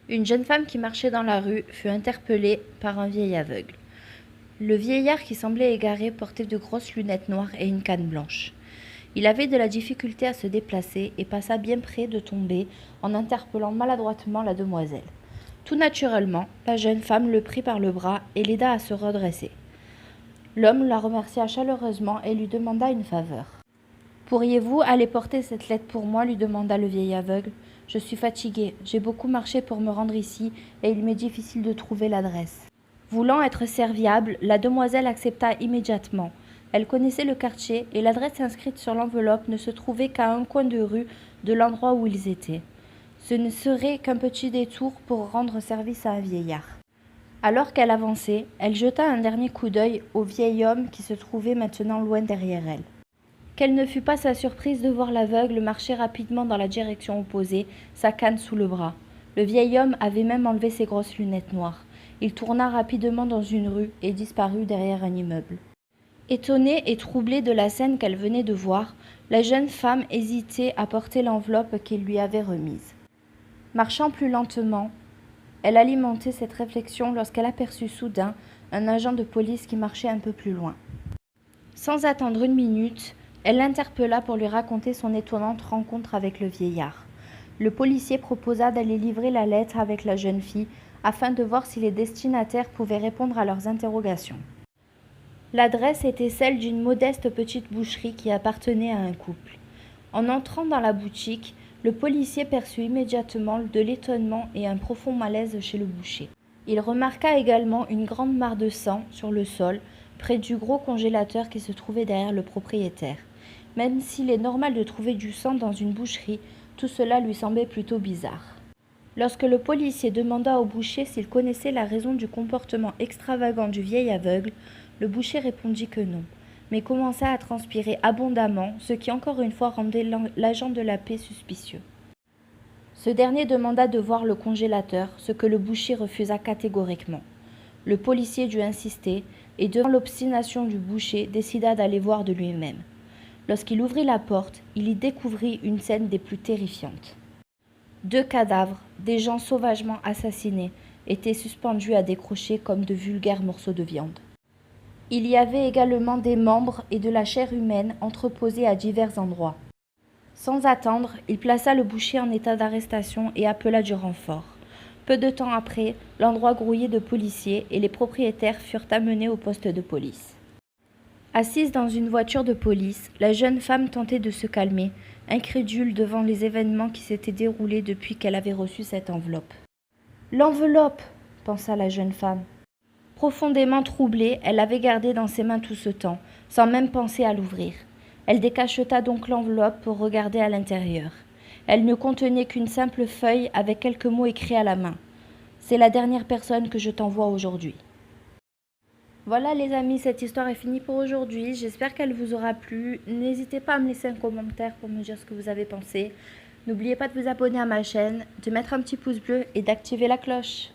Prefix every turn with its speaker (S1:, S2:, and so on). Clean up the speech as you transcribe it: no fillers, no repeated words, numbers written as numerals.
S1: Une jeune femme qui marchait dans la rue fut interpellée par un vieil aveugle. Le vieillard qui semblait égaré portait de grosses lunettes noires et une canne blanche. Il avait de la difficulté à se déplacer et passa bien près de tomber en interpellant maladroitement la demoiselle. Tout naturellement, la jeune femme le prit par le bras et l'aida à se redresser. L'homme la remercia chaleureusement et lui demanda une faveur. « Pourriez-vous aller porter cette lettre pour moi ?» lui demanda le vieil aveugle. « Je suis fatigué, j'ai beaucoup marché pour me rendre ici et il m'est difficile de trouver l'adresse. » Voulant être serviable, la demoiselle accepta immédiatement. Elle connaissait le quartier et l'adresse inscrite sur l'enveloppe ne se trouvait qu'à un coin de rue de l'endroit où ils étaient. Ce ne serait qu'un petit détour pour rendre service à un vieillard. Alors qu'elle avançait, elle jeta un dernier coup d'œil au vieil homme qui se trouvait maintenant loin derrière elle. Quelle ne fut pas sa surprise de voir l'aveugle marcher rapidement dans la direction opposée, sa canne sous le bras. Le vieil homme avait même enlevé ses grosses lunettes noires. Il tourna rapidement dans une rue et disparut derrière un immeuble. Étonnée et troublée de la scène qu'elle venait de voir, la jeune femme hésitait à porter l'enveloppe qu'il lui avait remise. Marchant plus lentement, elle alimentait cette réflexion lorsqu'elle aperçut soudain un agent de police qui marchait un peu plus loin. Sans attendre une minute, elle l'interpella pour lui raconter son étonnante rencontre avec le vieillard. Le policier proposa d'aller livrer la lettre avec la jeune fille afin de voir si les destinataires pouvaient répondre à leurs interrogations. L'adresse était celle d'une modeste petite boucherie qui appartenait à un couple. En entrant dans la boutique, le policier perçut immédiatement de l'étonnement et un profond malaise chez le boucher. Il remarqua également une grande mare de sang sur le sol, près du gros congélateur qui se trouvait derrière le propriétaire. Même s'il est normal de trouver du sang dans une boucherie, tout cela lui semblait plutôt bizarre. Lorsque le policier demanda au boucher s'il connaissait la raison du comportement extravagant du vieil aveugle, le boucher répondit que non, mais commença à transpirer abondamment, ce qui encore une fois rendait l'agent de la paix suspicieux. Ce dernier demanda de voir le congélateur, ce que le boucher refusa catégoriquement. Le policier dut insister, et devant l'obstination du boucher, décida d'aller voir de lui-même. Lorsqu'il ouvrit la porte, il y découvrit une scène des plus terrifiantes. 2 cadavres, des gens sauvagement assassinés, étaient suspendus à des crochets comme de vulgaires morceaux de viande. Il y avait également des membres et de la chair humaine entreposés à divers endroits. Sans attendre, il plaça le boucher en état d'arrestation et appela du renfort. Peu de temps après, l'endroit grouillait de policiers et les propriétaires furent amenés au poste de police. Assise dans une voiture de police, la jeune femme tentait de se calmer, incrédule devant les événements qui s'étaient déroulés depuis qu'elle avait reçu cette enveloppe. « L'enveloppe !» pensa la jeune femme. Profondément troublée, elle l'avait gardée dans ses mains tout ce temps, sans même penser à l'ouvrir. Elle décacheta donc l'enveloppe pour regarder à l'intérieur. Elle ne contenait qu'une simple feuille avec quelques mots écrits à la main. « C'est la dernière personne que je t'envoie aujourd'hui. » Voilà les amis, cette histoire est finie pour aujourd'hui. J'espère qu'elle vous aura plu. N'hésitez pas à me laisser un commentaire pour me dire ce que vous avez pensé. N'oubliez pas de vous abonner à ma chaîne, de mettre un petit pouce bleu et d'activer la cloche.